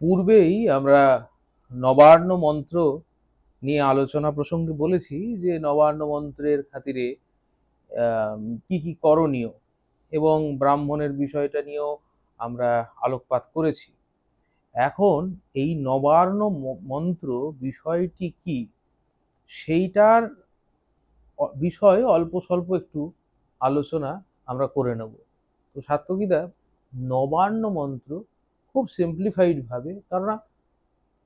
পূর্বেই আমরা নবান্ন মন্ত্র নিয়ে আলোচনা প্রসঙ্গে বলেছি যে নবান্ন মন্ত্রের খাতিরে কি কি করণীয় এবং ব্রাহ্মণের বিষয়টা নিয়েও আমরা আলোকপাত করেছি। এখন এই নবান্ন মন্ত্র বিষয়টি কি সেইটার বিষয়ে অল্প স্বল্প একটু আলোচনা আমরা করে নেব। তো সাত্তকীদা, নবান্ন মন্ত্র খুব সিম্পলিফাইড ভাবে, কারণ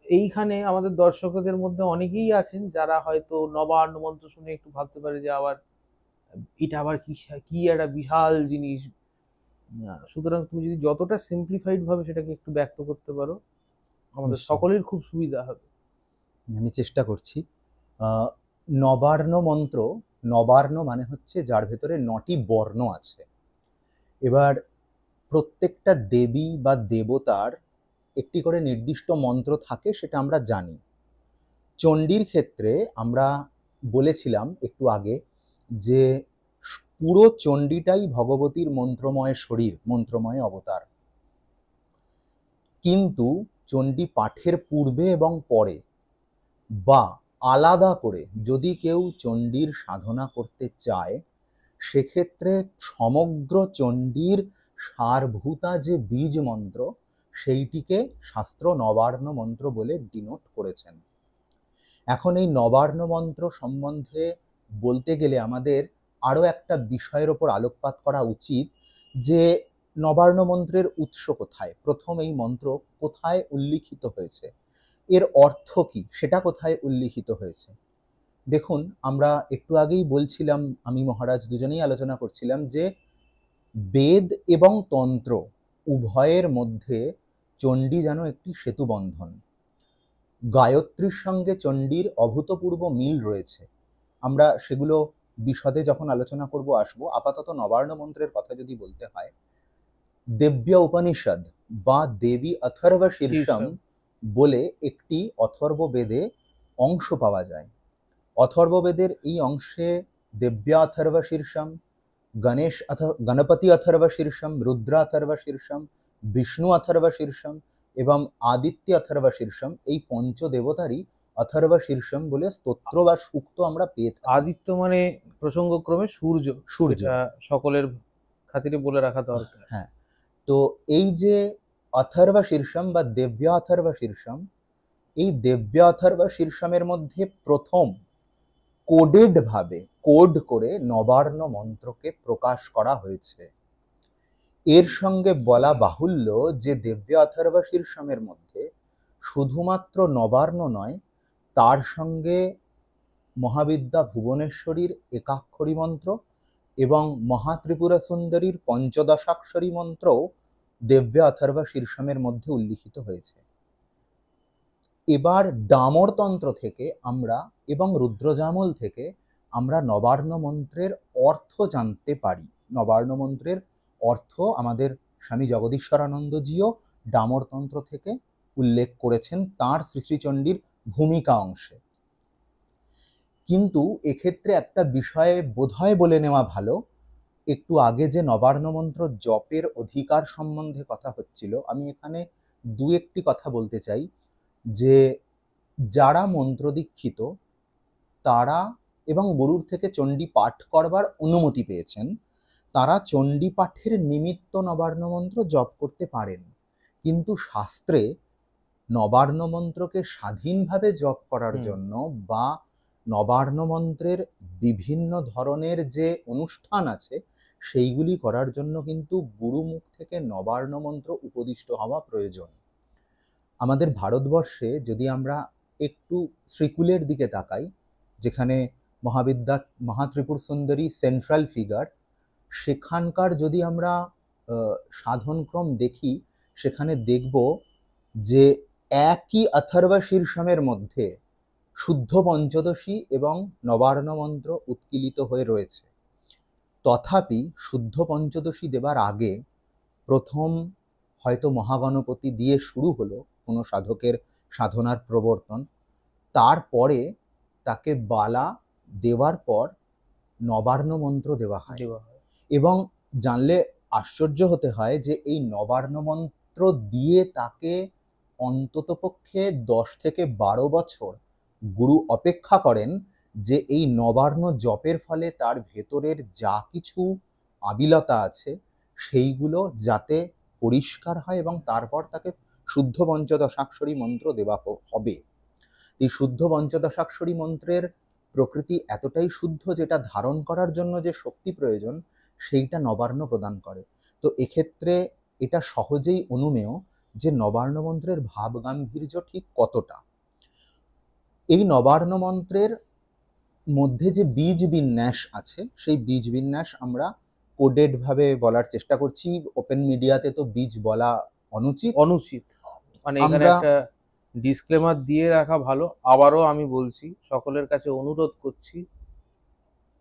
এইখানে আমাদের দর্শকদের মধ্যে অনেকেই আছেন যারা হয়তো নবান্ন মন্ত্র শুনে একটু ভাবতে পারে যে আবার এটা আবার কি, কি একটা বিশাল জিনিস। সুতরাং তুমি যদি যতটা সিম্পলিফাইড ভাবে সেটাকে একটু ব্যক্ত করতে পারো, আমাদের নিশ্চয়ই। সকলের খুব সুবিধা হবে। আমি চেষ্টা করছি। নবার্ণ মন্ত্র, নবার্ণ মানে হচ্ছে যার ভেতরে ৯টি বর্ণ আছে। এবার প্রত্যেকটা দেবী বা দেবতার একটি করে নির্দিষ্ট মন্ত্র থাকে, সেটা আমরা জানি। চণ্ডীর ক্ষেত্রে আমরা বলেছিলাম একটু আগে যে পুরো চণ্ডীটাই ভগবতীর মন্ত্রময় শরীর, মন্ত্রময় অবতার। কিন্তু চণ্ডী পাঠের পূর্বে এবং পরে বা আলাদা করে যদি কেউ চণ্ডীর সাধনা করতে চায়, সেক্ষেত্রে সমগ্র চণ্ডীর সারভূতা যে বীজ মন্ত্র, সেইটিকে শাস্ত্র নবার্ণ মন্ত্র বলে ডিনোট করেছেন। এখন এই নবার্ণ মন্ত্র সম্বন্ধে বলতে গেলে আমাদের আরও একটা বিষয়ের ওপর আলোকপাত করা উচিত, যে নবার্ণ মন্ত্রের উৎস কোথায়, প্রথম এই মন্ত্র কোথায় উল্লিখিত হয়েছে, এর অর্থ কি, সেটা কোথায় উল্লিখিত হয়েছে। দেখুন, আমরা একটু আগেই বলছিলাম, আমি মহারাজ দুজনেই আলোচনা করছিলাম যে বেদ এবং তন্ত্র উভয়ের মধ্যে চণ্ডী যেন একটি সেতুবন্ধন। গায়ত্রীর সঙ্গে চণ্ডীর অভূতপূর্ব মিল রয়েছে। আমরা সেগুলো বিশদে যখন আলোচনা করব আসবো। আপাতত নবার্ণ মন্ত্রের কথা যদি বলতে হয়, দেব্য উপনিষদ বা দেবী অথর্ব শীর্ষম বলে একটি অথর্ব বেদে অংশ পাওয়া যায়। অথর্ব বেদের এই অংশে দেব্য অথর্ব শীর্ষম, গণপতি অথর্ব শীর্ষম, রুদ্র অথর্ব শীর্ষম, বিষ্ণু অথর্ব শীর্ষম এবং আদিত্য অথর্ব শীর্ষম, এই পঞ্চদেবতারই অথর্ব শীর্ষম বলে স্তোত্র বা সূক্ত আমরা পেয়ে থাকি। আদিত্য মানে প্রসঙ্গক্রমে সূর্য, সূর্য, এটা সকলের খাতিরে বলে রাখা দরকার। হ্যাঁ। তো এই যে অথর্ব শীর্ষম বা দেব্য অথর্ব শীর্ষম, এই দেব্য অথর্ব শীর্ষমের মধ্যে প্রথম কোডেড ভাবে, কোড করে নবার্ণ মন্ত্রকে প্রকাশ করা হয়েছে। এর সঙ্গে বলা বাহুল্য যে দেব্য অথর্ব শীর্ষমের মধ্যে শুধুমাত্র নবার্ণ নয়, তার সঙ্গে মহাবিদ্যা ভুবনেশ্বরীর একাক্ষরী মন্ত্র এবং মহাত্রিপুরা সুন্দরীর পঞ্চদশাক্ষরী মন্ত্রও দেব্য অথর্ব শীর্ষমের মধ্যে উল্লিখিত হয়েছে। এবার ডামরতন্ত্র থেকে আমরা এবং রুদ্রজামল থেকে আমরা নবার্ণ মন্ত্রের অর্থ জানতে পারি। নবার্ণ মন্ত্রের অর্থ আমাদের স্বামী জগদীশ্বরানন্দজিও ডামরতন্ত্র থেকে উল্লেখ করেছেন তাঁর শ্রী শ্রীচণ্ডীর ভূমিকা অংশে। কিন্তু এক্ষেত্রে একটা বিষয়ে বোধহয় বলে নেওয়া ভালো। একটু আগে যে নবার্ণ মন্ত্র জপের অধিকার সম্বন্ধে কথা হচ্ছিল, আমি এখানে দু একটি কথা বলতে চাই। যে যারা মন্ত্র দীক্ষিত তারা এবং গুরুর থেকে চণ্ডী পাঠ করবার অনুমতি পেয়েছেন, তারা চণ্ডী পাঠের নিমিত্ত নবার্ণ মন্ত্র জপ করতে পারেন। কিন্তু শাস্ত্রে নবার্ণ মন্ত্রকে স্বাধীনভাবে জপ করার জন্য বা নবার্ণ মন্ত্রের বিভিন্ন ধরনের যে অনুষ্ঠান আছে সেইগুলি করার জন্য কিন্তু গুরুমুখ থেকে নবার্ণ মন্ত্র উপদিষ্ট হওয়া প্রয়োজন। আমাদের ভারতবর্ষে যদি আমরা একটু শ্রীকুলের দিকে তাকাই, যেখানে মহাবিদ্যা মহাত্রিপুর সুন্দরী সেন্ট্রাল ফিগার, সেখানকার যদি আমরা সাধনক্রম দেখি, সেখানে দেখব যে একই অথর্ব শীর্ষমের মধ্যে শুদ্ধ পঞ্চদশী এবং নবার্ণ মন্ত্র উৎকীলিত হয়ে রয়েছে। তথাপি শুদ্ধ পঞ্চদশী দেবার আগে প্রথম হয়তো মহাগণপতি দিয়ে শুরু হলো কোনো সাধকের সাধনার প্রবর্তন, তারপরে তাকে বালা দেওয়ার পর নবার্ণ মন্ত্র দেওয়া হয়। এবং জানলে আশ্চর্য হতে হয় যে এই নবার্ণ মন্ত্র দিয়ে তাকে অন্ততপক্ষে 10 থেকে 12 বছর গুরু অপেক্ষা করেন যে এই নবার্ণ জপের ফলে তার ভেতরের যা কিছু আবিলতা আছে সেইগুলো যাতে পরিষ্কার হয় এবং তারপর তাকে শুদ্ধ পঞ্চদশাক্ষরী মন্ত্র দেওয়া হবে। এই শুদ্ধ পঞ্চদশাক্ষরী মন্ত্রের প্রকৃতি এতটাই শুদ্ধ যেটা ধারণ করার জন্য যে শক্তি প্রয়োজন সেইটা নবার্ণ প্রদান করে। তো এক্ষেত্রে এটা সহজেই অনুমেয় যে নবার্ণ মন্ত্রের ভাব গাম্ভীর্য ঠিক কতটা। এই নবার্ণ মন্ত্রের মধ্যে যে বীজ বিন্যাস আছে সেই বীজ বিন্যাস আমরা কোডেড ভাবে বলার চেষ্টা করছি। ওপেন মিডিয়াতে তো বীজ বলা অনুচিত। মানে এখানে আমরা একটা ডিসক্লেমার দিয়ে রাখা ভালো। আবারও আমি বলছি, সকলের কাছে অনুরোধ করছি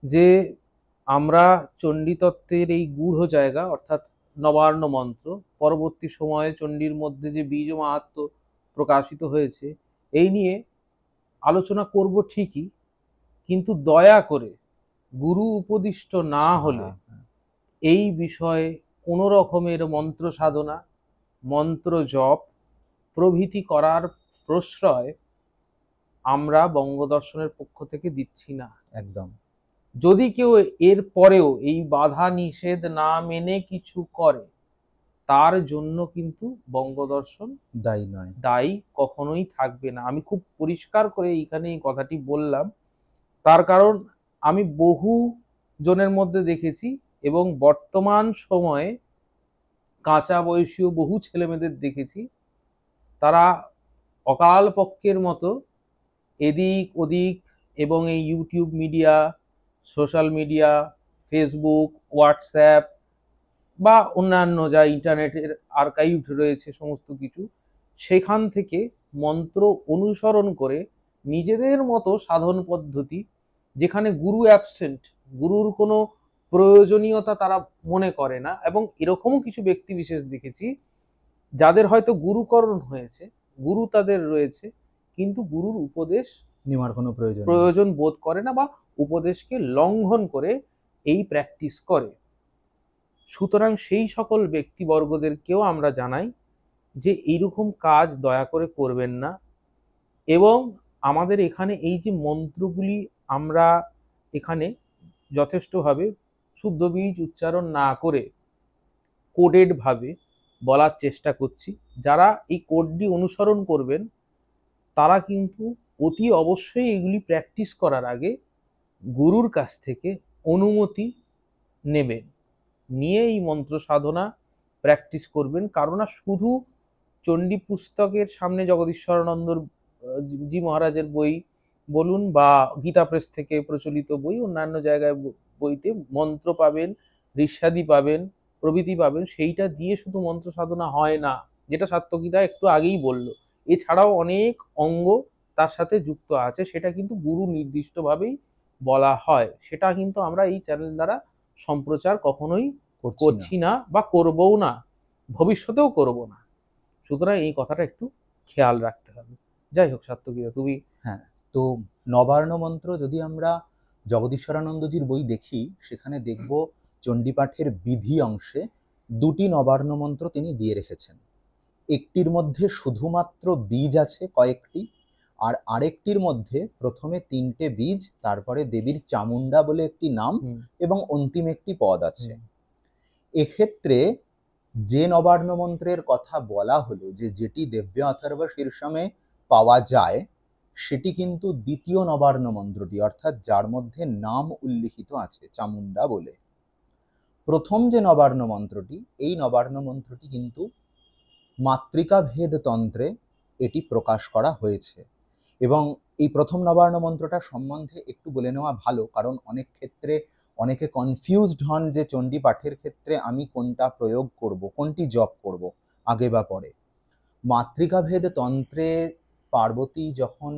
যে আমরা চণ্ডীতত্ত্বের এই গূঢ় জায়গা অর্থাৎ নবার্ণ মন্ত্র, পরবর্তী সময়ে চণ্ডীর মধ্যে যে বীজ মাহাত্ম্য প্রকাশিত হয়েছে এই নিয়ে আলোচনা করব ঠিকই, কিন্তু দয়া করে গুরু উপদিষ্ট না হলে এই বিষয়ে কোনো রকমের মন্ত্র সাধনা, মন্ত্র জপ প্রভৃতি করার প্রশ্রয় আমরা বঙ্গদর্শনের পক্ষ থেকে দিচ্ছি না। একদম। যদি কেউ এর পরেও এই বাধা নিষেধ না মেনে কিছু করে তার জন্য কিন্তু বঙ্গদর্শন দায়ী নয়, দায়ী কখনোই থাকবে না। আমি খুব পরিষ্কার করে এইখানে এই কথাটি বললাম, তার কারণ আমি বহু জনের মধ্যে দেখেছি এবং বর্তমান সময়ে কাঁচা বয়সীয় বহু ছেলেমেয়েদের দেখেছি, তারা অকাল পক্ষের মতো এদিক ওদিক এবং এই YouTube media, social media, Facebook, WhatsApp বা অন্যান্য যা ইন্টারনেটের আর্কাইভ রয়েছে সমস্ত কিছু, সেখান থেকে মন্ত্র অনুসরণ করে নিজেদের মতো সাধন পদ্ধতি, যেখানে গুরু অ্যাবসেন্ট, গুরুর কোনো প্রয়োজনীয়তা তারা মনে করে না। এবং এরকমও কিছু ব্যক্তি বিশেষ দেখেছি যাদের হয়তো গুরুকরণ হয়েছে, গুরু তাদের রয়েছে, কিন্তু গুরুর উপদেশ নেওয়ার কোনো প্রয়োজন বোধ করে না বা উপদেশকে লঙ্ঘন করে এই প্র্যাকটিস করে। সুতরাং সেই সকল ব্যক্তিবর্গদেরকেও আমরা জানাই যে এইরকম কাজ দয়া করে করবেন না। এবং আমাদের এখানে এই যে মন্ত্রগুলি আমরা এখানে যথেষ্টভাবে শুদ্ধ বীজ উচ্চারণ না করে কোডেড ভাবে বলার চেষ্টা করছি, যারা এই কোডটি অনুসরণ করবেন তারা কিন্তু অতি অবশ্যই এগুলি প্র্যাকটিস করার আগে গুরুর কাছ থেকে অনুমতি নেবেন, নিয়ে এই মন্ত্র সাধনা প্র্যাকটিস করবেন। কারণ না শুধু চণ্ডী পুস্তকের সামনে জগদীশ্বরানন্দর জি মহারাজের বই বলুন বা গীতা প্রেস থেকে প্রচলিত বই, অন্যান্য জায়গায় বইতে মন্ত্র পাবেন, ঋষাদি পাবেন, প্রভৃতি পাবেন, সেইটা দিয়ে শুধু মন্ত্র সাধনা হয় না, যেটা সাত্যকীরা একটু আগেই বলল। এছাড়াও অনেক অঙ্গ তার সাথে যুক্ত আছে, সেটা কিন্তু গুরু নির্দিষ্টভাবেই বলা হয়। সেটা কিন্তু আমরা এই চ্যানেল দ্বারা সম্প্রচার কখনোই করছি না বা করবও না, ভবিষ্যতেও করব না। সুতরাং এই কথাটা একটু খেয়াল রাখতে হবে। যাই হোক সাত্যকীরা, তুমি। হ্যাঁ, তো নবার্ণ মন্ত্র যদি আমরা জগদীশ্বরানন্দজির বই দেখি সেখানে দেখব চণ্ডীপাঠের বিধি অংশে দুটি নবার্ণ মন্ত্র তিনি দিয়ে রেখেছেন। একটির মধ্যে শুধুমাত্র বীজ আছে কয়েকটি, আর আরেকটির মধ্যে প্রথমে 3টে বীজ, তারপরে দেবীর চামুন্ডা বলে একটি নাম এবং অন্তিম একটি পদ আছে। এক্ষেত্রে যে নবার্ণ মন্ত্রের কথা বলা হলো, যে যেটি দেব্য অথর্ব শীর্ষমে পাওয়া যায়, সেটি কিন্তু দ্বিতীয় নবার্ণ মন্ত্রটি, অর্থাৎ যার মধ্যে নাম উল্লিখিত আছে চামুন্ডা বলে। প্রথম যে নবার্ণ মন্ত্রটি, এই নবার্ণ মন্ত্রটি কিন্তু মাতৃকা ভেদ তন্ত্রে এটি প্রকাশ করা হয়েছে। এবং এই প্রথম নবার্ণ মন্ত্রটা সম্বন্ধে একটু বলে নেওয়া ভালো, কারণ অনেক ক্ষেত্রে অনেকে কনফিউজড হন যে চণ্ডী পাঠের ক্ষেত্রে আমি কোনটা প্রয়োগ করব, কোনটি জপ করব, আগে বা পরে। মাতৃকা ভেদ তন্ত্রে পার্বতী যখন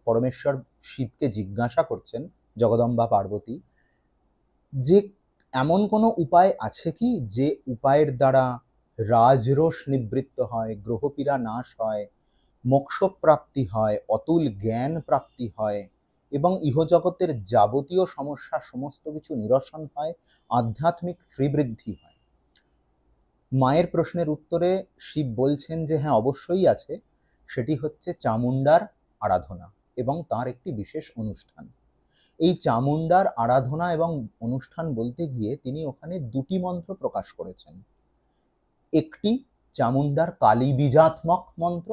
পরমেশ্বর শিবকে জিজ্ঞাসা করছেন, জগদম্বা পার্বতী, যে এমন কোনো উপায় আছে কি যে উপায়ের দ্বারা রাজরোষ নিবৃত্ত হয়, গ্রহপীড়া নাশ হয়, মোক্ষ প্রাপ্তি হয়, অতুল জ্ঞান প্রাপ্তি হয় এবং ইহজগতের যাবতীয় সমস্যা সমস্ত কিছু নিরসন হয়, আধ্যাত্মিক শ্রীবৃদ্ধি হয়। মায়ের প্রশ্নের উত্তরে শিব বলছেন যে হ্যাঁ অবশ্যই আছে, সেটি হচ্ছে চামুণ্ডার আরাধনা এবং তার একটি বিশেষ অনুষ্ঠান। এই চামুণ্ডার আরাধনা এবং অনুষ্ঠান বলতে গিয়ে তিনি ওখানে দুটি মন্ত্র প্রকাশ করেছেন। একটি চামুণ্ডার কালী বীজাত্মক মন্ত্র,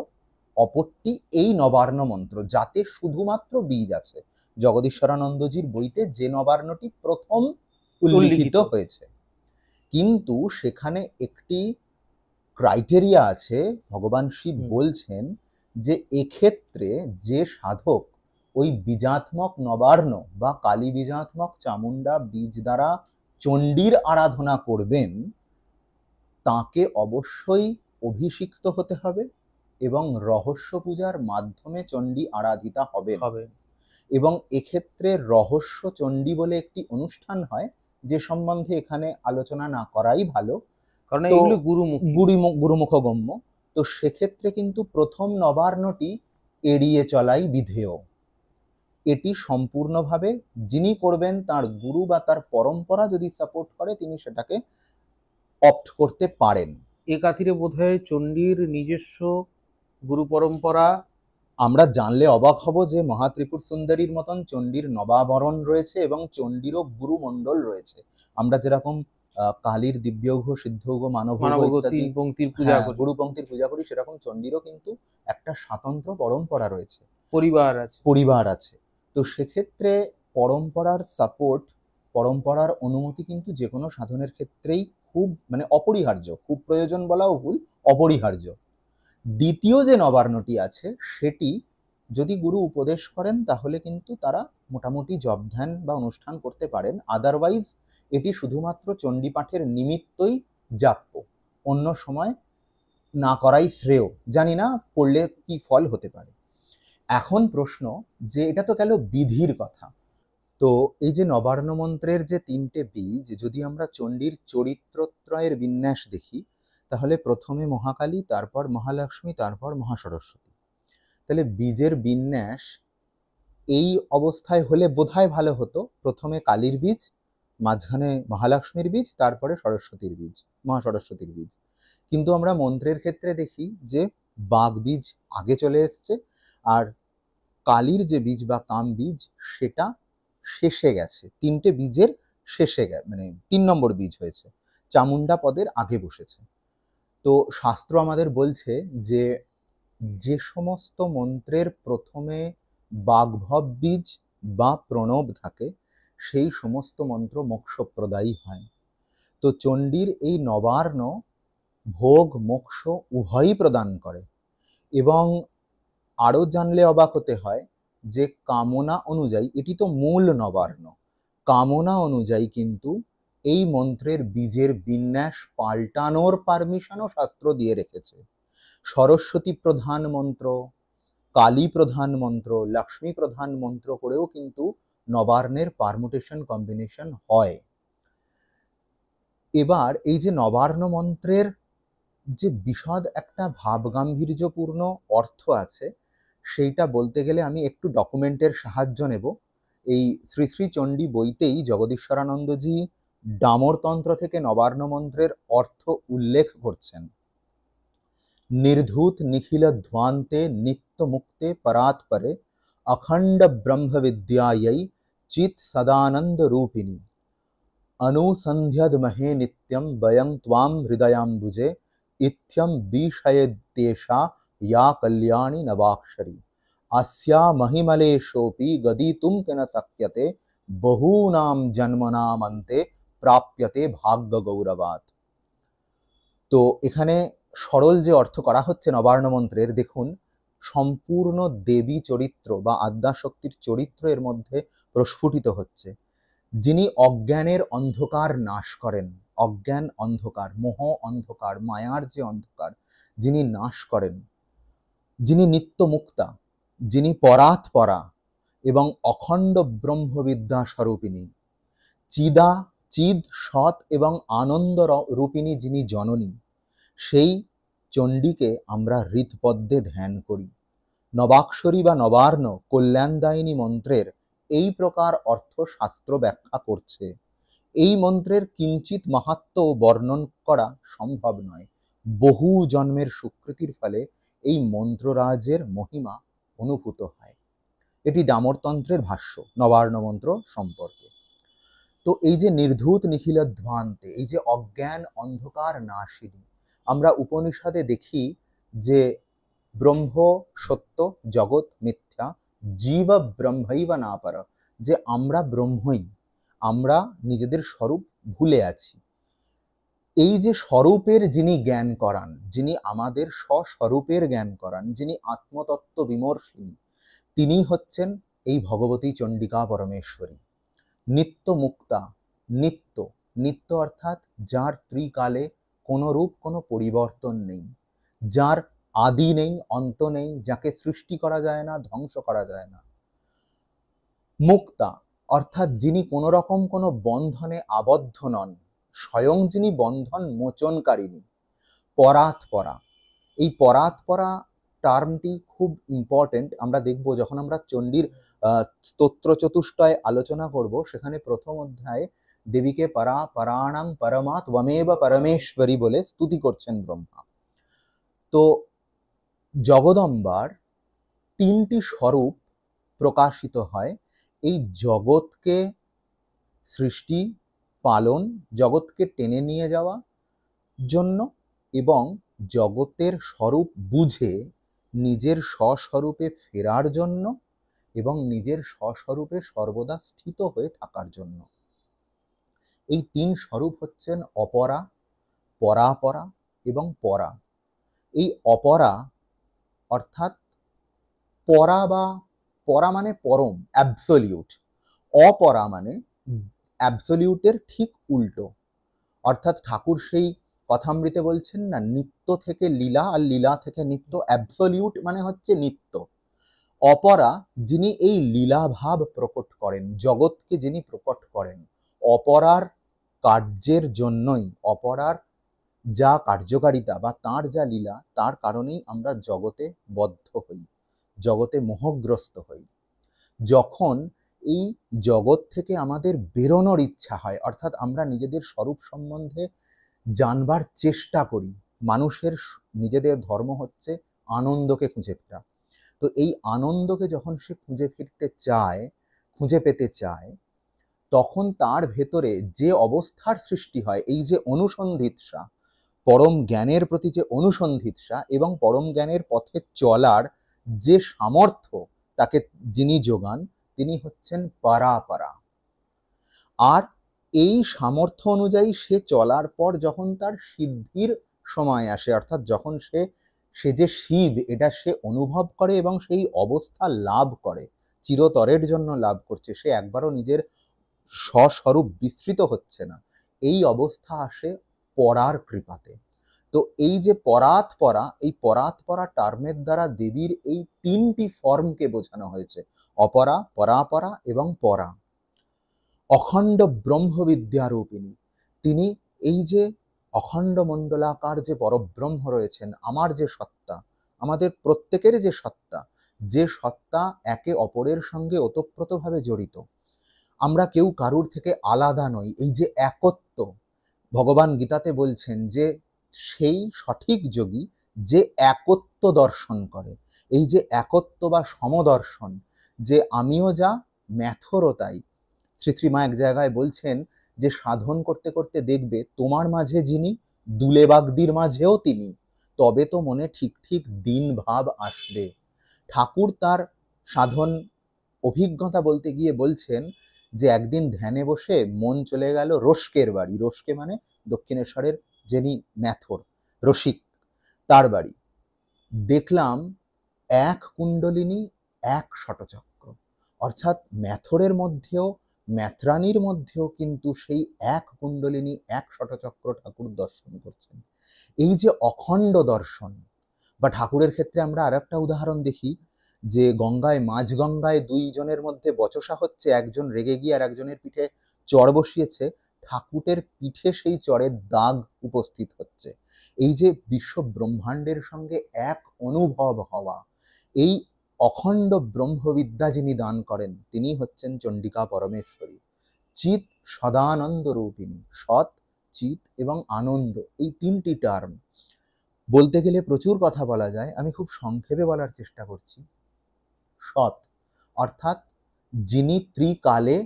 অপরটি এই নবার্ণ মন্ত্র, যাতে শুধুমাত্র বীজ আছে। জগদীশ্বরানন্দজির বইতে যে নবার্ণটি প্রথম উল্লিখিত হয়েছে, কিন্তু সেখানে একটি ক্রাইটেরিয়া আছে। ভগবান শিব বলছেন যে এক্ষেত্রে যে সাধক ওই বীজাত্মক নবার্ণ বা কালী বীজাত্মক চামুণ্ডা বীজ দ্বারা চণ্ডীর আরাধনা করবেন, তাকে অবশ্যই অভিষিক্ত হতে হবে এবং রহস্য পূজার মাধ্যমে চণ্ডী আরাধিতা হবেন। এবং এক্ষেত্রে রহস্য চণ্ডী বলে একটি অনুষ্ঠান হয়, যে সম্বন্ধে এখানে আলোচনা না করাই ভালো, কারণ এগুলো গুরুমুখগম্য। তো সেক্ষেত্রে কিন্তু প্রথম নবার্ণটি এড়িয়ে চলাই বিধেয়। এটি সম্পূর্ণভাবে যিনি করবেন তার গুরু বা তার পরম্পরা যদি সাপোর্ট করে, তিনি সেটাকে অপ্ট করতে পারেন। এ খাতিরে বোধহয় চণ্ডীর নিজস্ব গুরু পরম্পরা আমরা জানলে অবাক হব যে মহাত্রিপুর সুন্দরীর মতন চণ্ডীর নবাবরণ রয়েছে এবং চণ্ডীরও গুরুমণ্ডল রয়েছে। আমরা যেরকম কালীর দিব্যৌঘ, সিদ্ধৌঘ, মানভৌঘ ইত্যাদি গুরু পঙ্ক্তির পূজা করি, সেরকম চণ্ডীরও কিন্তু একটা স্বতন্ত্র পরম্পরা রয়েছে, পরিবার আছে। তো সেক্ষেত্রে পরম্পরার সাপোর্ট, পরম্পরার অনুমতি কিন্তু যে কোনো সাধনের ক্ষেত্রেই খুব অপরিহার্য, খুব প্রয়োজন বলাও ভুল, অপরিহার্য। দ্বিতীয় যে নবার্ণটি আছে সেটি যদি গুরু উপদেশ করেন তাহলে কিন্তু তারা মোটামুটি জপ ধ্যান বা অনুষ্ঠান করতে পারেন। আদারওয়াইজ এটি শুধুমাত্র চণ্ডী পাঠের নিমিত্তই যাপ্য, অন্য সময় না করাই শ্রেয়। জানি না করলে কি ফল হতে পারে। এখন প্রশ্ন যে এটা তো গেল বিধির কথা, তো এই যে নবার্ণ মন্ত্রের যে তিনটে বীজ, যদি আমরা চণ্ডীর চরিত্রত্রয়ের বিন্যাস দেখি, তাহলে প্রথমে মহাকালী, তারপর মহালক্ষ্মী, তারপর মহাসরস্বতী। তাহলে বীজের বিন্যাস এই অবস্থায় হলে বোধহয় ভালো হতো, প্রথমে কালীর বীজ, মাঝখানে মহালক্ষ্মীর বীজ, তারপরে সরস্বতীর বীজ, মহাসরস্বতীর বীজ। কিন্তু আমরা মন্ত্রের ক্ষেত্রে দেখি যে বাঘ বীজ আগে চলে এসছে, আর কালীর যে বীজ বা কাম বীজ সেটা শেষে গেছে, তিনটে বীজের শেষে গেছে, 3 নম্বর বীজ হয়েছে, চামুণ্ডা পদের আগে বসেছে। তো শাস্ত্র আমাদের বলছে যে যে সমস্ত মন্ত্রের প্রথমে বাগ্ভব বীজ বা প্রণব থাকে, সেই সমস্ত মন্ত্র মোক্ষপ্রদায়ী হয়। তো চণ্ডীর এই নবার্ণ ভোগ মোক্ষ উভয়ই প্রদান করে। এবং আরো জানলে অবাক হতে হয় যে কামনা অনুযায়ী, এটি তো মূল নবার্ণ, কামনা অনুযায়ী কিন্তু এই মন্ত্রের বীজের বিন্যাস পাল্টানোর পারমিশনও শাস্ত্র দিয়ে রেখেছে। সরস্বতী প্রধান মন্ত্র, কালী প্রধান মন্ত্র, লক্ষ্মী প্রধান মন্ত্র করেও কিন্তু নবার্ণের পারমুটেশন কম্বিনেশন হয়। এবার এই যে নবার্ণ মন্ত্রের যে বিশদ একটা ভাবগাম্ভীর্যপূর্ণ অর্থ আছে, সেইটা বলতে গেলে আমি একটু ডকুমেন্টের সাহায্য নেব। এই শ্রী শ্রী চণ্ডী বইতেই জগদীশ্বরানন্দজি ডামরতন্ত্র থেকে নবার্ণ মন্ত্রের অর্থ উল্লেখ করছেন। निर्धूत निखिल ध्वान्ते नित्य मुक्ते परात्परे अखंड ब्रह्म विद्यायै चित सदानंद रूपिणी अनुसंध्यदमहे नित्यं वयं त्वां हृदयाम्बुजे इत्थं विषयेद्देशा या कल्याणी नवाक्षरी अस्या महिमलेशोऽपि गदितुं न शक्यते बहूनां जन्मनामन्ते प्राप्यते भाग्य गौरवात्। তো এখানে সরল যে অর্থ করা হচ্ছে নবার্ণ মন্ত্রের, দেখুন সম্পূর্ণ দেবী চরিত্র বা আদ্যাশক্তির চরিত্র এর মধ্যে প্রস্ফুটিত হচ্ছে। যিনি অজ্ঞানের অন্ধকার নাশ করেন, অজ্ঞান অন্ধকার, মোহ অন্ধকার, মায়ার যে অন্ধকার যিনি নাশ করেন, যিনি নিত্য মুক্তা, যিনি পরাৎপরা এবং অখণ্ড ব্রহ্মবিদ্যা স্বরূপিণী, চিদ সৎ এবং আনন্দ রূপিণী যিনি জননী, সেই চণ্ডীকে আমরা হৃৎপদ্মে ধ্যান করি। নবাক্ষরী বা নবার্ণ কল্যাণদায়িনী মন্ত্রের এই প্রকার অর্থ শাস্ত্র ব্যাখ্যা করছে। এই মন্ত্রের কিঞ্চিত মাহাত্ম্য বর্ণন করা সম্ভব নয়। বহু জন্মের স্বীকৃতির ফলে এই মন্ত্ররাজের মহিমা অনুভূত হয়। এটি ডামরতন্ত্রের ভাষ্য নবার্ণ মন্ত্র সম্পর্কে। তো এই যে নির্ধূত নিখিল ধ্বান্তে, এই যে অজ্ঞান অন্ধকার নাশিনী, আমরা উপনিষদে দেখি যে ব্রহ্ম সত্য, জগৎ মিথ্যা, জীব ব্রহ্মৈব না পার, যে আমরা ব্রহ্মই, আমরা নিজেদের স্বরূপ ভুলে আছি। এই যে স্বরূপের যিনি জ্ঞান করান, যিনি আমাদের স্বস্বরূপের জ্ঞান করান, যিনি আত্মতত্ত্ব বিমর্শিনী, তিনি হচ্ছেন এই ভগবতী চণ্ডিকা পরমেশ্বরী। নিত্য মুক্তা, নিত্য, নিত্য অর্থাৎ যার ত্রিকালে কোনো রূপ কোনো পরিবর্তন নেই, যার আদি নেই অন্ত নেই, যাকে সৃষ্টি করা যায় না ধ্বংস করা যায় না। মুক্তা অর্থাৎ যিনি কোনো রকম কোনো বন্ধনে আবদ্ধ নন, স্বয়ং যিনি বন্ধন মোচনকারিণী। পরাৎপরা, এই পরাৎপরা টার্মটি খুব ইম্পর্টেন্ট। আমরা দেখব যখন আমরা চণ্ডীর স্তোত্র চতুষ্টয় আলোচনা করব, সেখানে প্রথম অধ্যায়ে দেবীকে পরা পরাণাং পরমাৎ ওয়ামেব পরমেশ্বরী বলে স্তুতি করছেন ব্রহ্মা। তো জগদম্বার তিনটি স্বরূপ প্রকাশিত হয় এই জগৎকে সৃষ্টি, পালন, জগৎকে টেনে নিয়ে যাওয়া জন্য এবং জগতের স্বরূপ বুঝে নিজের স্বস্বরূপে ফেরার জন্য এবং নিজের স্বস্বরূপে সর্বদা স্থিত হয়ে থাকার জন্য। এই তিন স্বরূপ হচ্ছেন অপরা, পরাপরা এবং পরা। এই অপরা অর্থাৎ পরা বা পরা মানে পরম, অ্যাবসলিউট। অপরা মানে অ্যাবসলিউটের ঠিক উল্টো। অর্থাৎ ঠাকুর সেই কথামৃতে বলছেন না, নিত্য থেকে লীলা আর লীলা থেকে নিত্য। অ্যাবসলিউট মানে হচ্ছে নিত্য। অপরা যিনি এই লীলাভাব প্রকট করেন, জগৎকে যিনি প্রকট করেন, অপরার কার্যের জন্যই, অপরার যা কার্যকারিতা বা তার যা লীলা, তার কারণেই আমরা জগতে বদ্ধ হই, জগতে মোহগ্রস্ত হই। যখন এই জগৎ থেকে আমাদের বেরোনোর ইচ্ছা হয়, অর্থাৎ আমরা নিজেদের স্বরূপ সম্বন্ধে জানবার চেষ্টা করি, মানুষের নিজেদের ধর্ম হচ্ছে আনন্দকে খুঁজে ফেরা। তো এই আনন্দকে যখন সে খুঁজে ফিরতে চায়, খুঁজে পেতে চায়, তখন তার ভেতরে যে অবস্থার সৃষ্টি হয়, এই যে অনুসন্ধিৎসা, পরম জ্ঞানের প্রতি যে অনুসন্ধিৎসা এবং পরম জ্ঞানের পথে চলার যে সামর্থ্য তাকে যিনি যোগান, তিনি হচ্ছেন পরাপরা। আর এই সামর্থ্য অনুযায়ী সে চলার পর যখন তার সিদ্ধির সময় আসে, অর্থাৎ যখন সে যে শিব এটা সে অনুভব করে এবং সেই অবস্থা লাভ করে, চিরতরের জন্য লাভ করছে, সে একবারও নিজের স্বস্বরূপ বিস্মৃত হচ্ছে না, এই অবস্থা আসে পরার কৃপাতে। তো এই যে পরাৎপরা, এই পরাৎপরা টার্মের দ্বারা দেবীর এই তিনটি ফর্মকে বোঝানো হয়েছে, অপরা, পরাপরা এবং পরা। অখণ্ড ব্রহ্মবিদ্যারূপিণী, তিনি এই যে অখণ্ড মণ্ডলাকার যে পরব্রহ্ম রয়েছেন, আমার যে সত্তা, আমাদের প্রত্যেকের যে সত্তা, যে সত্তা একে অপরের সঙ্গে ওতপ্রোতভাবে জড়িত, আমরা কেউ কারুর থেকে আলাদা নই। এই যে একত্ব, ভগবান গীতাতে বলছেন যে সেই সঠিক যোগী যে একত্ব দর্শন করে, এই যে একত্ব বা সমদর্শন, যে আমিও যা ম্যাথরও তাই। শ্রী শ্রীমা এক জায়গায় বলছেন যে সাধন করতে করতে দেখবে তোমার মাঝে যিনি, দুলে বাগদির মাঝেও তিনি, তবে তো মনে ঠিক ঠিক দিন ভাব আসবে। ঠাকুর তার সাধন অভিজ্ঞতা বলতে গিয়ে বলছেন যে একদিন ধ্যানে বসে মন চলে গেল রসকের বাড়ি। রসকে মানে দক্ষিণেশ্বরের যিনি ম্যাথর, রসিক, তার বাড়ি। দেখলাম এক কুণ্ডলিনী এক শতচক্র, অর্থাৎ ম্যাথরের মধ্যেও ম্যাথরানির মধ্যেও কিন্তু সেই এক কুণ্ডলিনী এক শতচক্র ঠাকুর দর্শন করছেন। এই যে অখণ্ড দর্শন, বা ঠাকুরের ক্ষেত্রে আমরা আর একটা উদাহরণ দেখি যে গঙ্গায়, মাঝ গঙ্গায় দুইজনের মধ্যে বচসা হচ্ছে, একজন রেগে গিয়ে আর একজনের পিঠে চড় বসিয়েছে, ঠাকুরের পিঠে সেই চড়ের দাগ উপস্থিত হচ্ছে। এই যে বিশ্ব ব্রহ্মাণ্ডের সঙ্গে এক অনুভব হওয়া, এই অখণ্ড ব্রহ্মবিদ্যা যিনি দান করেন তিনি হচ্ছেন চণ্ডিকা পরমেশ্বরী। চিৎ সদানন্দ রূপিণী। সৎ, চিৎ এবং আনন্দ, এই তিনটি টার্ম বলতে গেলে প্রচুর কথা বলা যায়, আমি খুব সংক্ষেপে বলার চেষ্টা করছি। সৎ অর্থাৎ যিনি ত্রিকালে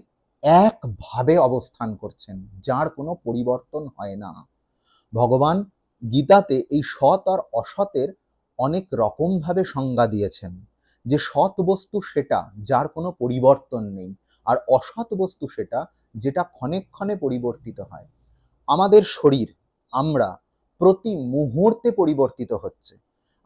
একভাবে অবস্থান করছেন, যার কোনো পরিবর্তন হয় না। ভগবান গীতাতে এই সৎ আর অসতের অনেক রকমভাবে সংজ্ঞা দিয়েছেন, যে সৎ বস্তু সেটা যার কোনো পরিবর্তন নেই, আর অসৎ বস্তু সেটা যেটা ক্ষণে ক্ষণে পরিবর্তিত হয়। আমাদের শরীর, আমরা প্রতি মুহূর্তে পরিবর্তিত হচ্ছে।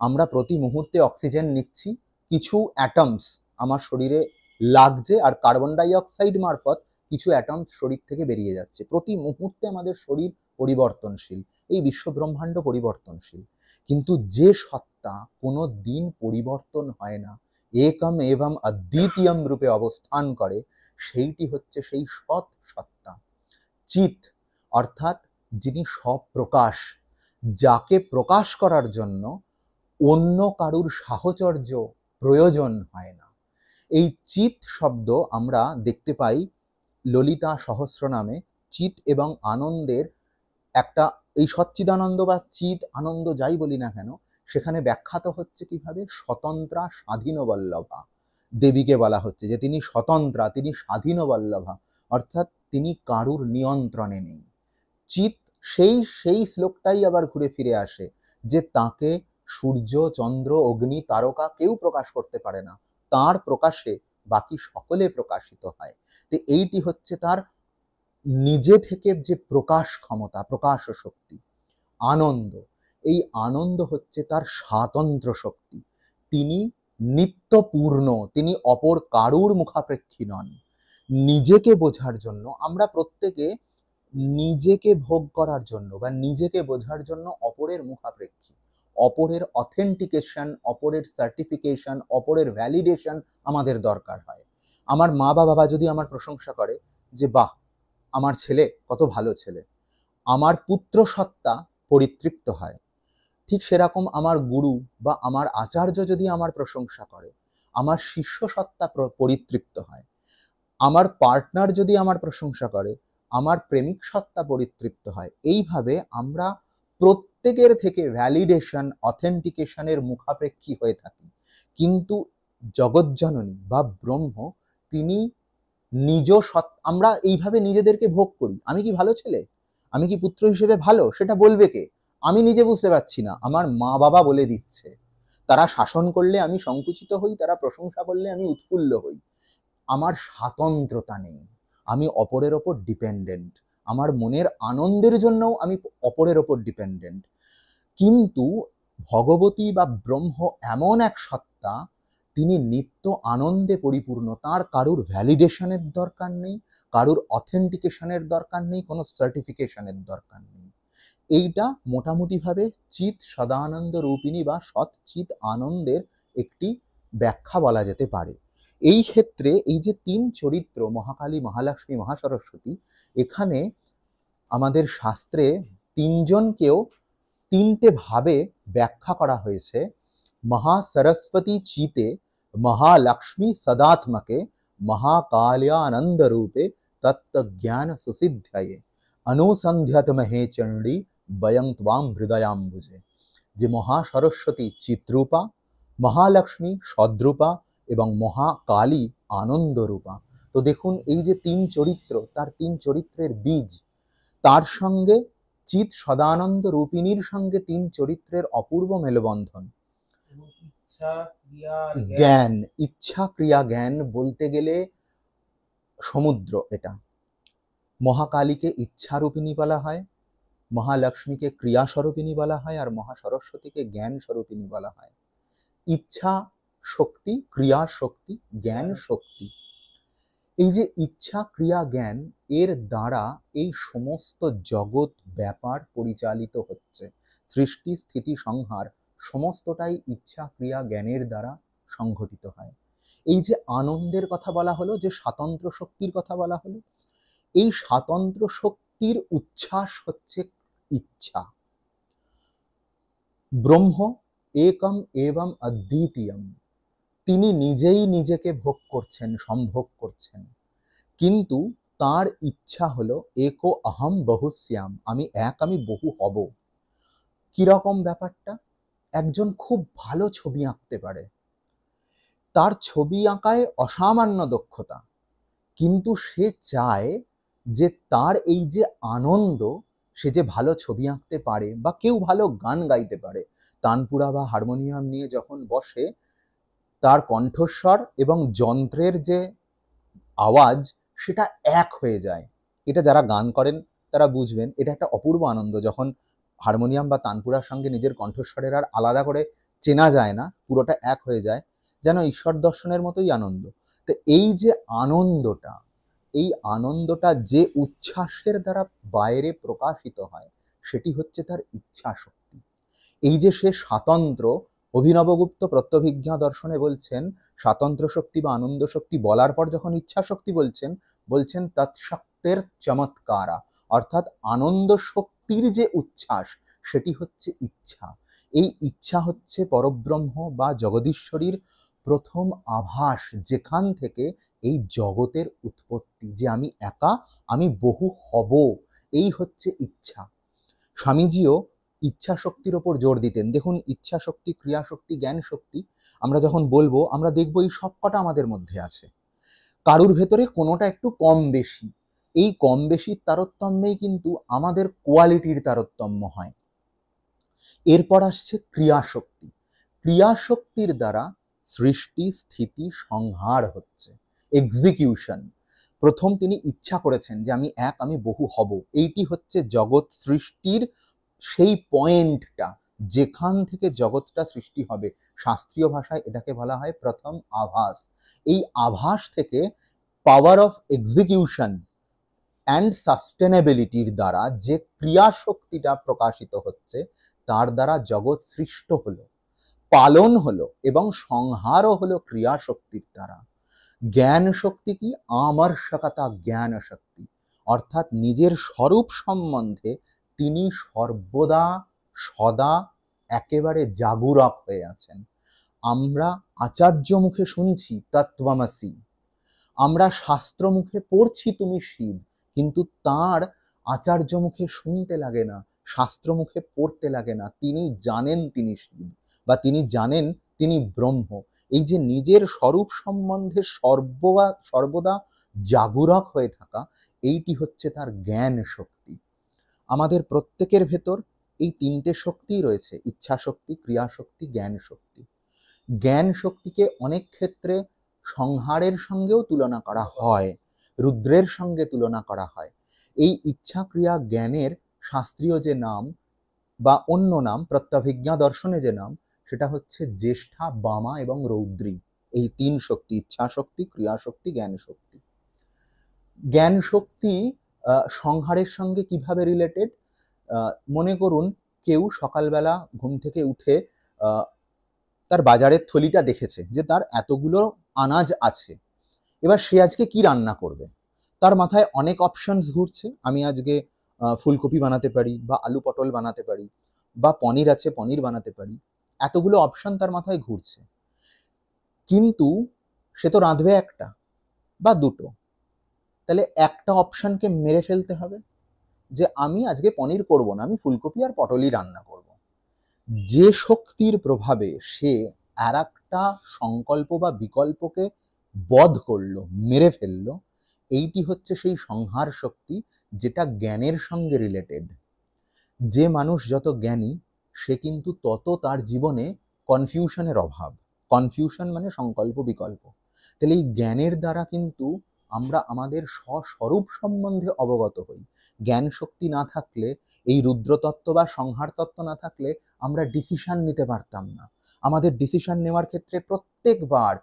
আমরা প্রতি মুহূর্তে অক্সিজেন নিচ্ছি, কিছু অ্যাটমস আমার শরীরে লাগছে, আর কার্বন ডাই অক্সাইড মারফত কিছু অ্যাটমস শরীর থেকে বেরিয়ে যাচ্ছে। প্রতি মুহূর্তে আমাদের শরীর পরিবর্তনশীল, এই বিশ্ব ব্রহ্মাণ্ড পরিবর্তনশীল। কিন্তু যে সত্তা কোনো দিন পরিবর্তন হয় না, একম এবং অদ্বিতীয়ম রূপে অবস্থান করে, সেইটি হচ্ছে সেই সৎ সত্তা। চিৎ অর্থাৎ যিনি স্বপ্রকাশ, যাকে প্রকাশ করার জন্য অন্য কারুর সাহচর্য প্রয়োজন হয় না। এই চিৎ শব্দ আমরা দেখতে পাই ললিতা সহস্রনামে। চিৎ এবং আনন্দের একটা, এই সচ্চিদানন্দ বা চিৎ আনন্দ যাই বলি না কেন, সেখানে ব্যাখ্যাত হচ্ছে কিভাবে, স্বতন্ত্রা স্বাধীনবল্লভা দেবীকে বলা হচ্ছে যে তিনি স্বতন্ত্রা, তিনি স্বাধীনবল্লভা, অর্থাৎ তিনি কারুর নিয়ন্ত্রণে নেই। চিৎ সেই শ্লোকটাই আবার ঘুরে ফিরে আসে, যে তাকে সূর্য, চন্দ্র, অগ্নি, তারকা কেউ প্রকাশ করতে পারে না, তার প্রকাশে বাকি সকলে প্রকাশিত হয়। তো এইটি হচ্ছে তার নিজে থেকে যে প্রকাশ ক্ষমতা, প্রকাশ শক্তি। আনন্দ, এই আনন্দ হচ্ছে তার স্বাতন্ত্র শক্তি। তিনি নিত্যপূর্ণ, তিনি অপর কারুর মুখাপেক্ষী নন। নিজেকে বোঝার জন্য আমরা প্রত্যেকে নিজেকে ভোগ করার জন্য বা নিজেকে বোঝার জন্য অপরের মুখাপেক্ষী, অপরের অথেন্টিকেশন, অপরের সার্টিফিকেশন, অপরের ভ্যালিডেশন আমাদের দরকার হয়। আমার মা বাবা যদি আমার প্রশংসা করে যে বাহ আমার ছেলে কত ভালো ছেলে, আমার পুত্র সত্তা পরিতৃপ্ত হয়। ঠিক সেরকম আমার গুরু বা আমার আচার্য যদি আমার প্রশংসা করে, আমার শিষ্য সত্তা পরিতৃপ্ত হয়। আমার পার্টনার যদি আমার প্রশংসা করে, আমার প্রেমিক সত্তা পরিতৃপ্ত হয়। এইভাবে আমরা প্রত্যেকের থেকে ভ্যালিডেশন, অথেন্টিকেশনের মুখাপেক্ষী হয়ে থাকি। কিন্তু জগজ্জননী বা ব্রহ্ম, তিনি নিজ আমরা এইভাবে নিজেদেরকে ভোগ করি। আমি কি ভালো ছেলে, আমি কি পুত্র হিসেবে ভালো, সেটা বলবে কে? আমি নিজে বুঝতে পারছি না, আমার মা বাবা বলে দিচ্ছে। তারা শাসন করলে আমি সংকুচিত হই, তারা প্রশংসা করলে আমি উৎফুল্ল হই। আমার স্বাতন্ত্রতা নেই, আমি অপরের ওপর ডিপেন্ডেন্ট। আমার মনের আনন্দের জন্যও আমি অপরের ওপর ডিপেন্ডেন্ট। কিন্তু ভগবতী বা ব্রহ্ম এমন এক সত্তা, তিনি নিত্য আনন্দে পরিপূর্ণ, তার কারুর ভ্যালিডেশনের দরকার নেই, কারুর অথেন্টিকেশনের দরকার নেই, কোনো সার্টিফিকেশনের দরকার নেই। এইটা মোটামুটিভাবে চিৎ সদানন্দ রূপিণী বা সৎ চিৎ আনন্দের একটি ব্যাখ্যা বলা যেতে পারে। এই ক্ষেত্রে এই যে তিন চরিত্র, মহাকালী, মহালক্ষ্মী, মহাসরস্বতী, এখানে আমাদের শাস্ত্রে তিনজনকেও তিনটে ভাবে ব্যাখ্যা করা হয়েছে। মহাসরস্বতী চিতে, মহালক্ষ্মী সদাত্মকে, মহাকাल्यानंद রূপে তত্ত্ব জ্ঞান সুসিদ্ধয়ে অনুসন্ধ্যত মহে চণ্ডী বয়ং ত্বাম হৃদয়াম্বুজে। যে মহাসরস্বতী চিত্রূপা, মহালক্ষ্মী সদ্রূপা এবং মহাকালী আনন্দরূপা। তো দেখুন এই যে তিন চরিত্র, তার তিন চরিত্রের বীজ, তার সঙ্গে চিৎ সদানন্দ রূপিণীর সঙ্গে তিন চরিত্রের অপূর্ব মেলবন্ধন। ইচ্ছা, ক্রিয়া আর জ্ঞান, ইচ্ছা ক্রিয়া জ্ঞান বলতে গেলে সমুদ্র এটা। মহাকালীকে ইচ্ছা রূপিণী বলা হয়, মহালক্ষ্মীকে ক্রিয়া স্বরূপিণী বলা হয়, আর মহাসরস্বতীকে জ্ঞান স্বরূপিণী বলা হয়। ইচ্ছা শক্তি, ক্রিয়া শক্তি, জ্ঞান শক্তি। এই যে ইচ্ছা ক্রিয়া জ্ঞান, এর দ্বারা এই সমস্ত জগৎ ব্যাপার পরিচালিত হচ্ছে। সৃষ্টি স্থিতি সংহার সমস্তটাই ইচ্ছা ক্রিয়া জ্ঞানের দ্বারা সংঘটিত হয়। এই যে আনন্দের কথা বলা হলো, যে স্বাতন্ত্র শক্তির কথা বলা হলো, এই স্বাতন্ত্র শক্তির উচ্ছ্বাস হচ্ছে ইচ্ছা। ব্রহ্ম একম এবং অদ্বিতীয়ম, তিনি নিজেই নিজেকে ভোগ করছেন, সম্ভোগ করছেন। কিন্তু তার ইচ্ছা হলো একো অহম বহুশ্যাম, আমি এক, আমি বহু হব। কিরকম ব্যাপারটা? একজন খুব ভালো ছবি আঁকতে পারে, তার ছবি আঁকায় অসামান্য দক্ষতা, কিন্তু সে চায় যে তার এই যে আনন্দ, সে যে ভালো ছবি আঁকতে পারে বা কেউ ভালো গান গাইতে পারে, তানপুরা বা হারমোনিয়াম নিয়ে যখন বসে, তার কণ্ঠস্বর এবং যন্ত্রের যে আওয়াজ সেটা এক হয়ে যায়। এটা যারা গান করেন তারা বুঝবেন, এটা একটা অপূর্ব আনন্দ যখন হারমোনিয়াম বা তানপুরার সঙ্গে নিজের কণ্ঠস্বরের আর আলাদা করে চেনা যায় না, পুরোটা এক হয়ে যায়, যেন ঈশ্বর দর্শনের মতোই আনন্দ। তো এই যে আনন্দটা, এই আনন্দটা যে উচ্ছ্বাসের দ্বারা বাইরে প্রকাশিত হয়, সেটি হচ্ছে তার ইচ্ছা শক্তি। এই যে সে স্বাতন্ত্র, অভিনবগুপ্ত প্রত্যভিজ্ঞা দর্শনে বলছেন স্বাতন্ত্র শক্তি বা আনন্দ শক্তি বলার পর যখন ইচ্ছা শক্তি বলছেন, বলছেন তৎশক্তের চমৎকারা, অর্থাৎ আনন্দ শক্তির যে উচ্ছ্বাস সেটি হচ্ছে ইচ্ছা। এই ইচ্ছা হচ্ছে পরব্রহ্ম বা জগদীশ্বরীর প্রথম আভাস, যেখান থেকে এই জগতের উৎপত্তি, যে আমি একা, আমি বহু হব, এই হচ্ছে ইচ্ছা। স্বামীজিও ইচ্ছা শক্তির ওপর জোর দিতেন। দেখুন, ইচ্ছা শক্তি, ক্রিয়া শক্তি, জ্ঞান শক্তি আমরা যখন বলবো, আমরা দেখবো এই সবকটা আমাদের মধ্যে আছে। কারুর ভেতরে কোনোটা একটু কম বেশি, এই কম বেশির তারতম্যেই কিন্তু আমাদের কোয়ালিটির তারতম্য হয়। এরপর আসছে ক্রিয়া শক্তি। ক্রিয়া শক্তির দ্বারা সৃষ্টি, স্থিতি, সংহার হচ্ছে, এক্সিকিউশন। প্রথম তিনি ইচ্ছা করেছেন যে আমি এক, আমি বহু হব, এইটি হচ্ছে জগৎ সৃষ্টির সেই পয়েন্টটা, যেখান থেকে জগৎটা সৃষ্টি হবে। শাস্ত্রীয় ভাষায় এটাকে বলা হয় প্রথম আভাস। এই আভাস থেকে পাওয়ার অফ এক্সিকিউশন অ্যান্ড সাস্টেনেবিলিটির দ্বারা যে ক্রিয়া শক্তিটা প্রকাশিত হচ্ছে, তার দ্বারা জগৎ সৃষ্ট হলো, পালন হলো এবং সংহারও হলো ক্রিয়া শক্তির দ্বারা। জ্ঞান শক্তি কি? আমর্ষকতা জ্ঞান শক্তি, অর্থাৎ নিজের স্বরূপ সম্বন্ধে তিনি সর্বদা সদা একেবারে জাগুরক হয়ে আছেন। আমরা আচার্য মুখে শুনছি তত্ত্বমসি, আমরা শাস্ত্র মুখে পড়ছি তুমি শিব, কিন্তু তার আচার্য মুখে শুনতে লাগে না, শাস্ত্র মুখে পড়তে লাগে না, তিনি জানেন তিনি শিব বা তিনি জানেন তিনি ব্রহ্ম। এই যে নিজের স্বরূপ সম্বন্ধে সর্বদা জাগুরক হয়ে থাকা, এইটি হচ্ছে তার জ্ঞান শক্তি। আমাদের প্রত্যেকের ভেতর এই তিনটে শক্তিই রয়েছে, ইচ্ছা শক্তি, ক্রিয়া শক্তি, জ্ঞান শক্তি। জ্ঞান শক্তিকে অনেক ক্ষেত্রে সংহারের সঙ্গেও তুলনা করা হয়, রুদ্রের সঙ্গে তুলনা করা হয়। এই ইচ্ছা, ক্রিয়া, জ্ঞানের শাস্ত্রীয় যে নাম বা অন্য নাম, প্রত্যভিজ্ঞা দর্শনে যে নাম, সেটা হচ্ছে জ্যেষ্ঠা, বামা এবং রৌদ্রী। এই তিন শক্তি, ইচ্ছা শক্তি, ক্রিয়া শক্তি, জ্ঞান শক্তি। জ্ঞান শক্তি সংহারের সঙ্গে কিভাবে রিলেটেড? মনে করুন কেউ সকালবেলা ঘুম থেকে উঠে তার বাজারের থলিটা দেখেছে যে তার এতগুলো আনাজ আছে, এবার সে আজকে কি রান্না করবে। তার মাথায় অনেক অপশনস ঘুরছে, আমি আজকে ফুলকপি বানাতে পারি বা আলু পটল বানাতে পারি বা পনির আছে পনির বানাতে পারি, এতগুলো অপশন তার মাথায় ঘুরছে। কিন্তু সে তো রাঁধবে একটা বা দুটো, তাহলে একটা অপশনকে মেরে ফেলতে হবে যে আমি আজকে পনির করব না, আমি ফুলকপি আর পটলই রান্না করব। যে শক্তির প্রভাবে সে আর একটা সংকল্প বা বিকল্পকে বধ করলো, মেরে ফেললো, এইটি হচ্ছে সেই সংহার শক্তি, যেটা জ্ঞানের সঙ্গে রিলেটেড। যে মানুষ যত জ্ঞানী, সে কিন্তু তত তার জীবনে কনফিউশনের অভাব। কনফিউশন মানে সংকল্প বিকল্প। তাহলে এই জ্ঞানের দ্বারা কিন্তু আমরা আমাদের স্বস্বরূপ সম্বন্ধে অবগত হই। জ্ঞান শক্তি না থাকলে, এই রুদ্রতত্ত্ব বা সংহার তত্ত্ব না থাকলে আমরা ডিসিশন নিতে পারতাম না। আমাদের ডিসিশন নেওয়ার ক্ষেত্রে প্রত্যেকবার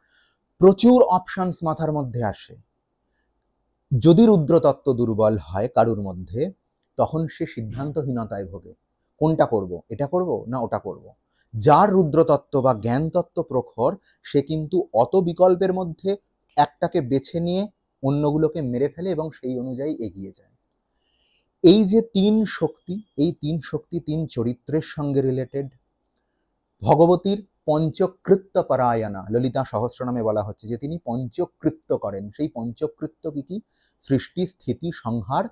প্রচুর অপশনস মাথার মধ্যে আসে। যদি রুদ্রতত্ত্ব দুর্বল হয় কারুর মধ্যে, তখন সে সিদ্ধান্তহীনতায় ভোগে। কোনটা করব, এটা করব না ওটা করব। যার রুদ্রতত্ত্ব বা জ্ঞান তত্ত্ব প্রখর, সে কিন্তু অত বিকল্পের মধ্যে একটাকে বেছে নিয়ে অন্যগুলোকে মেরে ফেলে এবং সেই অনুযায়ী এগিয়ে যায়। এই যে তিন শক্তি, এই তিন শক্তি তিন চরিত্রের সঙ্গে রিলেটেড। ভগবতীর পঞ্চকৃত্য পরায়ণা, ললিতা সহস্রনামে বলা হচ্ছে যে তিনি পঞ্চকৃত্য করেন। সেই পঞ্চকৃত্য কি কি? সৃষ্টি, স্থিতি, সংহার,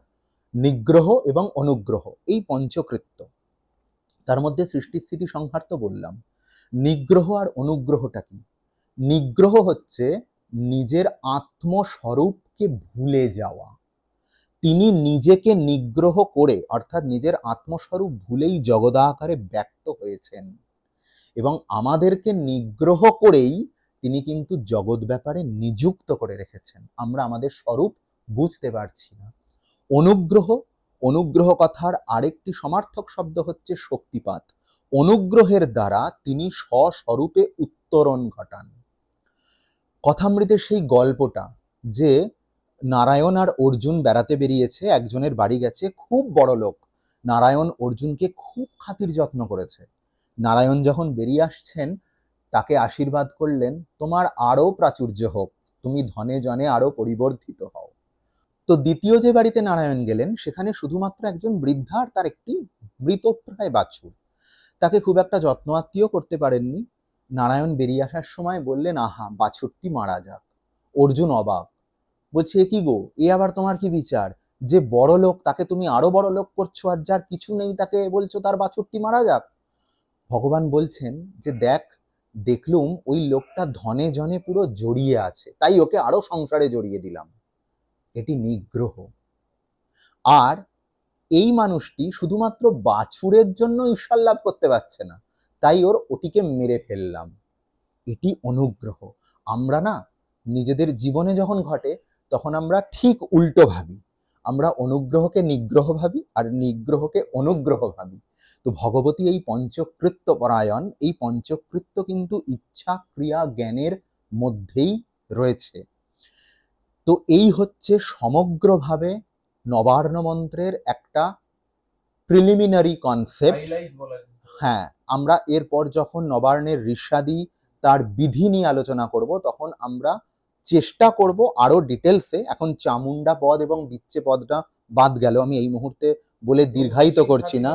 নিগ্রহ এবং অনুগ্রহ, এই পঞ্চকৃত্য। তার মধ্যে সৃষ্টি, স্থিতি, সংহার তো বললাম। নিগ্রহ আর অনুগ্রহটা কি? নিগ্রহ হচ্ছে নিজের আত্মস্বরূপকে ভুলে যাওয়া। তিনি নিজেকে নিগ্রহ করে, অর্থাৎ নিজের আত্মস্বরূপ ভুলেই জগদাকারে ব্যক্ত হয়েছেন, এবং আমাদেরকে নিগ্রহ করেই তিনি কিন্তু জগৎ ব্যাপারে নিযুক্ত করে রেখেছেন। আমরা আমাদের স্বরূপ বুঝতে পারছি না। অনুগ্রহ, অনুগ্রহ কথার আরেকটি সমার্থক শব্দ হচ্ছে শক্তিপাত। অনুগ্রহের দ্বারা তিনি স্বস্বরূপে উত্তরণ ঘটান। কথামৃতের সেই গল্পটা, যে নারায়ণ আর অর্জুন বেড়াতে বেরিয়েছে, একজনের বাড়ি গেছে, খুব বড় লোক। নারায়ণ অর্জুনকে খুব খাতির যত্ন করেছে। নারায়ণ যখন বেরিয়ে আসছেন, তাকে আশীর্বাদ করলেন, তোমার আরো প্রাচুর্য হোক, তুমি ধনে জনে আরো পরিবর্ধিত হও। তো দ্বিতীয় যে বাড়িতে নারায়ণ গেলেন, সেখানে শুধুমাত্র একজন বৃদ্ধা আর তার একটি মৃতপ্রায় বাছুর। তাকে খুব একটা যত্ন আত্মীয় করতে পারেননি। নারায়ণ বেরিয়ে আসার সময় বললেন, আহা, বাছুরটি মারা যাক। অর্জুন অবাক, বলছে, এ কি গো, এ আবার তোমার কি বিচার? যে বড় লোক তাকে তুমি আরো বড় লোক করছো, আর যার কিছু নেই তাকে বলছো তার বাছুরটি মারা যাক। ভগবান বলছেন যে দেখ, দেখলুম ওই লোকটা ধনে জনে পুরো জড়িয়ে আছে, তাই ওকে আরো সংসারে জড়িয়ে দিলাম। এটি নিগ্রহ। আর এই মানুষটি শুধুমাত্র বাছুরের জন্য ঈশ্বর লাভ করতে পারছে না, তাই ওটিকে মেরে ফেললাম। এটি অনুগ্রহ। আমরা না, নিজেদের জীবনে যখন ঘটে তখন আমরা ঠিক উল্টো ভাবি। আমরা অনুগ্রহকে নিগ্রহ ভাবি আর নিগ্রহকে অনুগ্রহ ভাবি। তো ভগবতী এই পঞ্চকৃত্য পরায়ণ, এই পঞ্চকৃত্য কিন্তু ইচ্ছা, ক্রিয়া, জ্ঞানের মধ্যেই রয়েছে। তো এই হচ্ছে সমগ্রভাবে নবার্ণ মন্ত্রের একটা প্রিলিমিনারি কনসেপ্ট। হ্যাঁ, আমরা এরপর যখন নবার্ণের ঋষ্যাদি, তার বিধি নিয়ে আলোচনা করব, তখন আমরা চেষ্টা করব আরো ডিটেলসে। এখন চামুন্ডা পদ এবং বিচ্ছে পদটা বাদ গেল, আমি এই মুহূর্তে বলে দীর্ঘায়িত করছি না।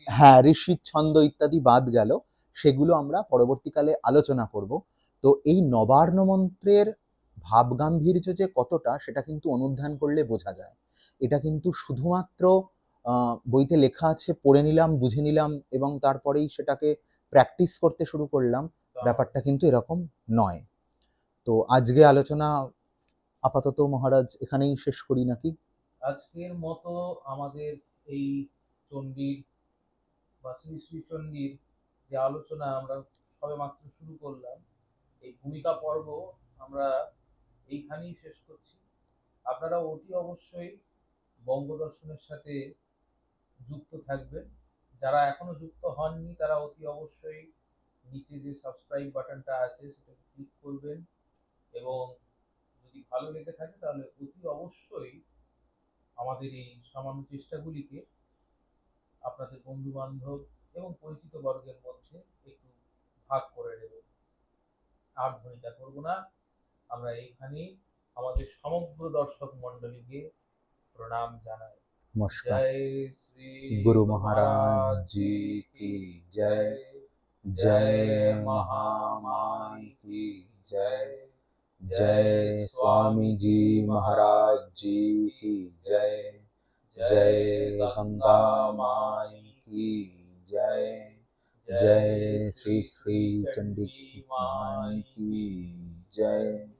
হ্যাঁ, ঋষির ছন্দ ইত্যাদি বাদ গেল, সেগুলো আমরা পরবর্তীকালে আলোচনা করব। তো এই নবার্ণ মন্ত্রের ভাবগাম্ভীর্য যে কতটা, সেটা কিন্তু অনুধ্যান করলে বোঝা যায়। এটা কিন্তু শুধুমাত্র বইতে লেখা আছে, পড়ে নিলাম, বুঝে নিলাম এবং তারপরেই সেটাকে প্র্যাকটিস করতে শুরু করলাম, ব্যাপারটা কিন্তু এরকম নয়। তো আজকে আলোচনা আপাতত মহারাজ এখানেই শেষ করি নাকি? আজকের মতো আমাদের এই চণ্ডীর বা শ্রী শ্রী চণ্ডীর যে আলোচনা আমরা সবে মাত্র শুরু করলাম, এই ভূমিকা পর্ব আমরা এইখানেই শেষ করছি। আপনারা অতি অবশ্যই বঙ্গদর্শনের সাথে যুক্ত থাকবেন। যারা এখনো যুক্ত হননি তারা অতি অবশ্যই নিচে যে সাবস্ক্রাইব বাটনটা আছে সেটা ক্লিক করবেন, এবং যদি ভালো লেগে থাকে তাহলে অতি অবশ্যই আমাদের এই সামান্য চেষ্টাগুলিকে আপনাদের বন্ধু বান্ধব এবং পরিচিত বর্গের মধ্যে একটু ভাগ করে নেবেন। আর ভূমিকা করবো না, আমরা এইখানেই আমাদের সমগ্র দর্শক মন্ডলীকে প্রণাম জানাই। নমস্কার। जय श्री गुरु महाराज जी की जय। जय महामाई की जय। जय स्वामी जी महाराज जी की जय। जय गंगा माई की जय। जय श्री श्री चंडी माई की जय।